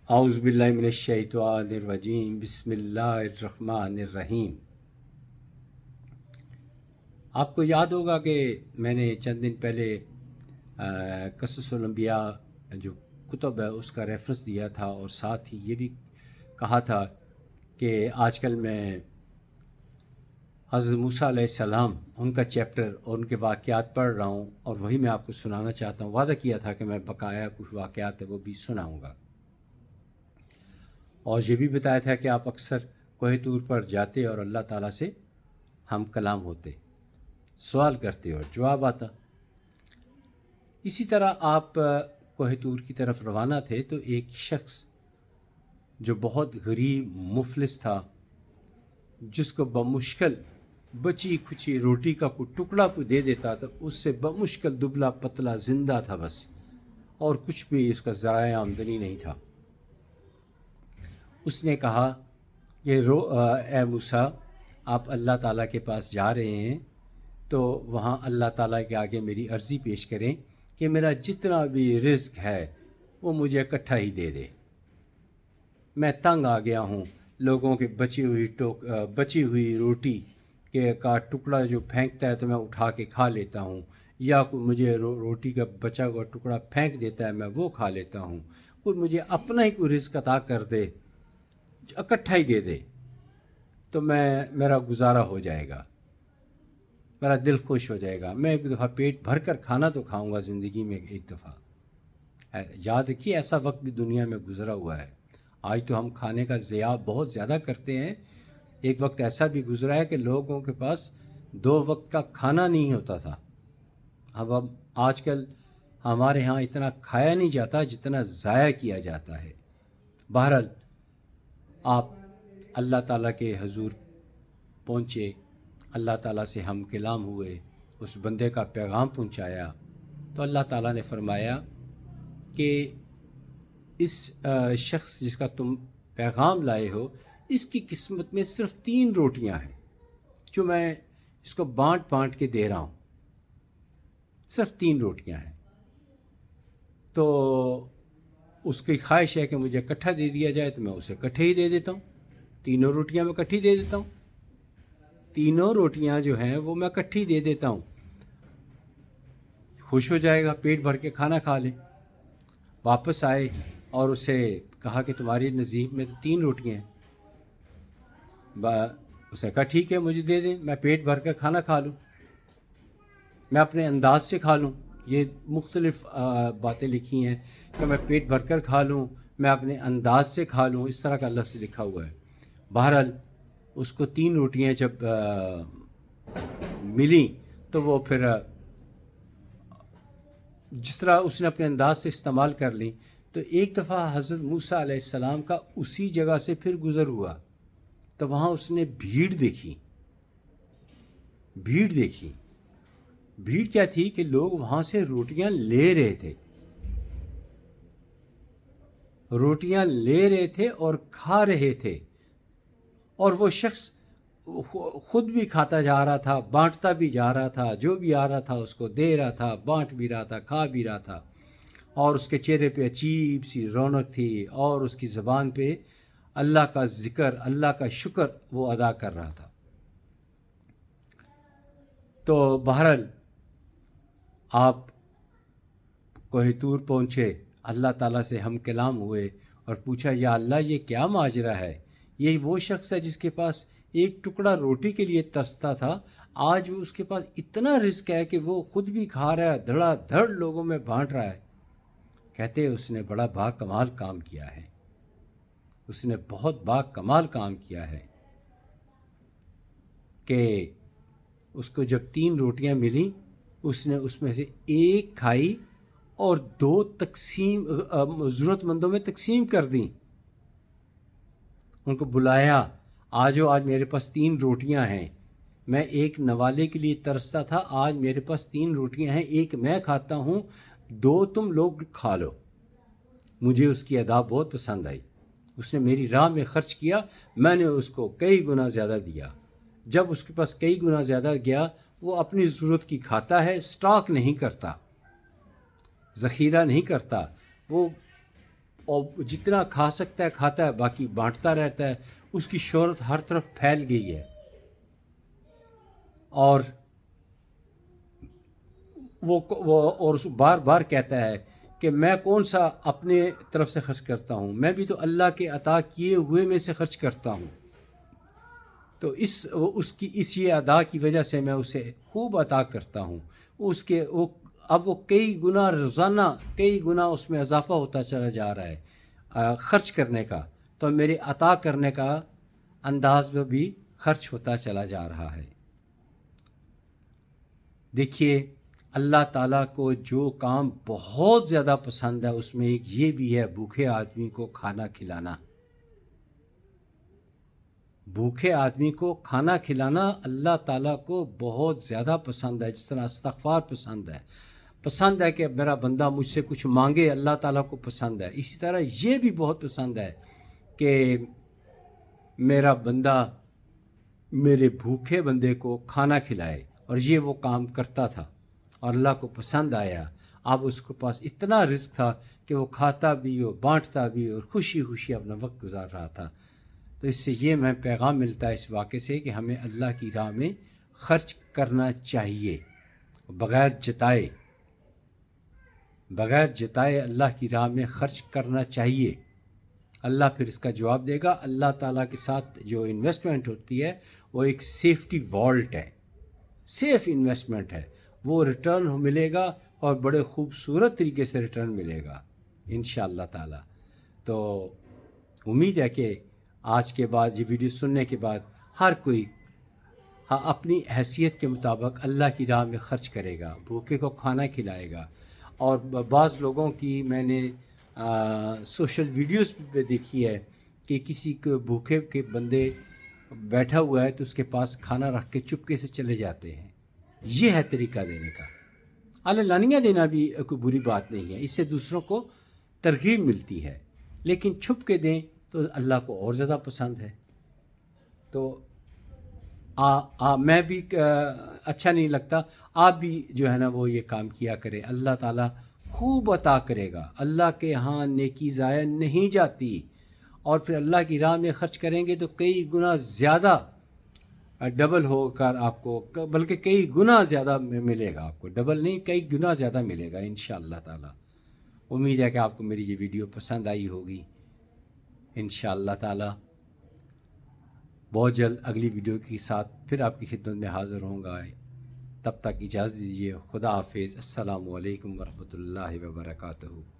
اعوذ باللہ من الشیطان الرجیم، بسم اللہ الرحمن الرحیم۔ آپ کو یاد ہوگا کہ میں نے چند دن پہلے قصص الانبیاء جو کتب ہے اس کا ریفرنس دیا تھا، اور ساتھ ہی یہ بھی کہا تھا کہ آج کل میں حضرت موسیٰ علیہ السلام ان کا چیپٹر اور ان کے واقعات پڑھ رہا ہوں، اور وہی میں آپ کو سنانا چاہتا ہوں۔ وعدہ کیا تھا کہ میں بقایا کچھ واقعات ہے وہ بھی سناؤں گا، اور یہ بھی بتایا تھا کہ آپ اکثر کوہ طور پر جاتے اور اللہ تعالیٰ سے ہم کلام ہوتے، سوال کرتے اور جواب آتا۔ اسی طرح آپ کوہ طور کی طرف روانہ تھے تو ایک شخص جو بہت غریب مفلس تھا، جس کو بمشکل بچی کھچی روٹی کا کوئی ٹکڑا کوئی دے دیتا تھا، اس سے بمشکل دبلا پتلا زندہ تھا بس، اور کچھ بھی اس کا ذرائع آمدنی نہیں تھا۔ اس نے کہا کہ اے موسیٰ، آپ اللہ تعالیٰ کے پاس جا رہے ہیں تو وہاں اللہ تعالیٰ کے آگے میری عرضی پیش کریں کہ میرا جتنا بھی رزق ہے وہ مجھے اکٹھا ہی دے دے۔ میں تنگ آ گیا ہوں، لوگوں کے بچی ہوئی روٹی کا ٹکڑا جو پھینکتا ہے تو میں اٹھا کے کھا لیتا ہوں، یا کوئی مجھے روٹی کا بچا ہوا ٹکڑا پھینک دیتا ہے میں وہ کھا لیتا ہوں۔ کوئی مجھے اپنا ہی کوئی رزق عطا کر دے، اکٹھا ہی دے دے تو میرا گزارا ہو جائے گا، میرا دل خوش ہو جائے گا۔ میں ایک دفعہ پیٹ بھر کر کھانا تو کھاؤں گا زندگی میں ایک دفعہ۔ یاد رکھیے ایسا وقت بھی دنیا میں گزرا ہوا ہے۔ آج تو ہم کھانے کا ضیاع بہت زیادہ کرتے ہیں، ایک وقت ایسا بھی گزرا ہے کہ لوگوں کے پاس 2 وقت کا کھانا نہیں ہوتا تھا۔ اب آج کل ہمارے ہاں اتنا کھایا نہیں جاتا جتنا ضائع کیا جاتا ہے۔ بہرحال آپ اللہ تعالیٰ کے حضور پہنچے، اللہ تعالیٰ سے ہم کلام ہوئے، اس بندے کا پیغام پہنچایا، تو اللہ تعالیٰ نے فرمایا کہ اس شخص جس کا تم پیغام لائے ہو، اس کی قسمت میں صرف 3 روٹیاں ہیں جو میں اس کو بانٹ کے دے رہا ہوں، صرف 3 روٹیاں ہیں۔ تو اس کی خواہش ہے کہ مجھے اکٹھا دے دیا جائے، تو میں اسے اکٹھے ہی دے دیتا ہوں، 3 روٹیاں میں اکٹھی دے دیتا ہوں، 3 روٹیاں جو ہیں وہ میں اکٹھی دے دیتا ہوں، خوش ہو جائے گا، پیٹ بھر کے کھانا کھا لے۔ واپس آئے اور اسے کہا کہ تمہاری نصیب میں تو 3 روٹیاں ہیں۔ اس نے کہا ٹھیک ہے مجھے دے دیں، میں پیٹ بھر کر کھانا کھا لوں، میں اپنے انداز سے کھا لوں۔ یہ مختلف باتیں لکھی ہیں کہ میں پیٹ بھر کر کھا لوں، میں اپنے انداز سے کھا لوں، اس طرح کا لفظ لکھا ہوا ہے۔ بہرحال اس کو 3 روٹیاں جب ملیں تو وہ پھر جس طرح اس نے اپنے انداز سے استعمال کر لی، تو ایک دفعہ حضرت موسیٰ علیہ السلام کا اسی جگہ سے پھر گزر ہوا، تو وہاں اس نے بھیڑ دیکھی۔ بھیڑ کیا تھی کہ لوگ وہاں سے روٹیاں لے رہے تھے اور کھا رہے تھے، اور وہ شخص خود بھی کھاتا جا رہا تھا، بانٹتا بھی جا رہا تھا، جو بھی آ رہا تھا اس کو دے رہا تھا، بانٹ بھی رہا تھا، کھا بھی رہا تھا، اور اس کے چہرے پہ عجیب سی رونق تھی، اور اس کی زبان پہ اللہ کا ذکر، اللہ کا شکر وہ ادا کر رہا تھا۔ تو بہرحال آپ کوہ طور پہنچے، اللہ تعالیٰ سے ہم کلام ہوئے اور پوچھا یا اللہ یہ کیا ماجرا ہے؟ یہ وہ شخص ہے جس کے پاس ایک ٹکڑا روٹی کے لیے ترستا تھا، آج اس کے پاس اتنا رزق ہے کہ وہ خود بھی کھا رہا ہے، دھڑا دھڑ لوگوں میں بانٹ رہا ہے۔ کہتے اس نے بڑا با کمال کام کیا ہے، اس نے بہت با کمال کام کیا ہے کہ اس کو جب 3 روٹیاں ملیں اس نے اس میں سے ایک کھائی اور 2 ضرورت مندوں میں تقسیم کر دیں۔ ان کو بلایا، آجو آج میرے پاس 3 روٹیاں ہیں، میں ایک نوالے کے لیے ترستا تھا، آج میرے پاس 3 روٹیاں ہیں، ایک میں کھاتا ہوں، 2 تم لوگ کھا لو۔ مجھے اس کی ادا بہت پسند آئی، اس نے میری راہ میں خرچ کیا، میں نے اس کو کئی گنا زیادہ دیا۔ جب اس کے پاس کئی گنا زیادہ گیا، وہ اپنی ضرورت کی کھاتا ہے، سٹاک نہیں کرتا، ذخیرہ نہیں کرتا، وہ اور جتنا کھا سکتا ہے کھاتا ہے، باقی بانٹتا رہتا ہے. اس کی شہرت ہر طرف پھیل گئی ہے، اور وہ اور بار بار کہتا ہے کہ میں کون سا اپنے طرف سے خرچ کرتا ہوں، میں بھی تو اللہ کے عطا کیے ہوئے میں سے خرچ کرتا ہوں. تو اس یہ ادا کی وجہ سے میں اسے خوب عطا کرتا ہوں. اب وہ کئی گنا روزانہ، کئی گنا اس میں اضافہ ہوتا چلا جا رہا ہے خرچ کرنے کا. تو میرے عطا کرنے کا انداز میں بھی خرچ ہوتا چلا جا رہا ہے. دیکھیے، اللہ تعالیٰ کو جو کام بہت زیادہ پسند ہے اس میں ایک یہ بھی ہے، بھوکے آدمی کو کھانا کھلانا. بھوکے آدمی کو کھانا کھلانا اللہ تعالیٰ کو بہت زیادہ پسند ہے. جس طرح استغفار پسند ہے کہ میرا بندہ مجھ سے کچھ مانگے، اللہ تعالیٰ کو پسند ہے. اسی طرح یہ بھی بہت پسند ہے کہ میرا بندہ میرے بھوکے بندے کو کھانا کھلائے. اور یہ وہ کام کرتا تھا اور اللہ کو پسند آیا. اب اس کے پاس اتنا رزق تھا کہ وہ کھاتا بھی اور بانٹتا بھی اور خوشی خوشی اپنا وقت گزار رہا تھا. تو اس سے یہ میں پیغام ملتا ہے اس واقعے سے کہ ہمیں اللہ کی راہ میں خرچ کرنا چاہیے، بغیر جتائے اللہ کی راہ میں خرچ کرنا چاہیے. اللہ پھر اس کا جواب دے گا. اللہ تعالیٰ کے ساتھ جو انویسٹمنٹ ہوتی ہے وہ ایک سیفٹی والٹ ہے، سیف انویسٹمنٹ ہے. وہ ریٹرن ملے گا اور بڑے خوبصورت طریقے سے ریٹرن ملے گا انشاءاللہ تعالیٰ. تو امید ہے کہ آج کے بعد، یہ ویڈیو سننے کے بعد، ہر کوئی اپنی حیثیت کے مطابق اللہ کی راہ میں خرچ کرے گا، بھوکے کو کھانا کھلائے گا. اور بعض لوگوں کی میں نے سوشل ویڈیوز پہ دیکھی ہے کہ کسی کو بھوکے کے بندے بیٹھا ہوا ہے تو اس کے پاس کھانا رکھ کے چپکے سے چلے جاتے ہیں. یہ ہے طریقہ دینے کا. علانیہ دینا بھی کوئی بری بات نہیں ہے، اس سے دوسروں کو ترغیب ملتی ہے، لیکن چھپ کے دیں تو اللہ کو اور زیادہ پسند ہے. تو میں بھی اچھا نہیں لگتا. آپ بھی جو ہے نا وہ یہ کام کیا کرے. اللہ تعالیٰ خوب عطا کرے گا. اللہ کے ہاں نیکی ضائع نہیں جاتی. اور پھر اللہ کی راہ میں خرچ کریں گے تو کئی گنا زیادہ ڈبل ہو کر آپ کو، بلکہ کئی گنا زیادہ ملے گا آپ کو. ڈبل نہیں، کئی گنا زیادہ ملے گا انشاءاللہ تعالیٰ. امید ہے کہ آپ کو میری یہ ویڈیو پسند آئی ہوگی انشاءاللہ تعالیٰ. بہت جلد اگلی ویڈیو کے ساتھ پھر آپ کی خدمت میں حاضر ہوں گا. تب تک اجازت دیجیے. خدا حافظ. السلام علیکم ورحمۃ اللہ وبرکاتہ.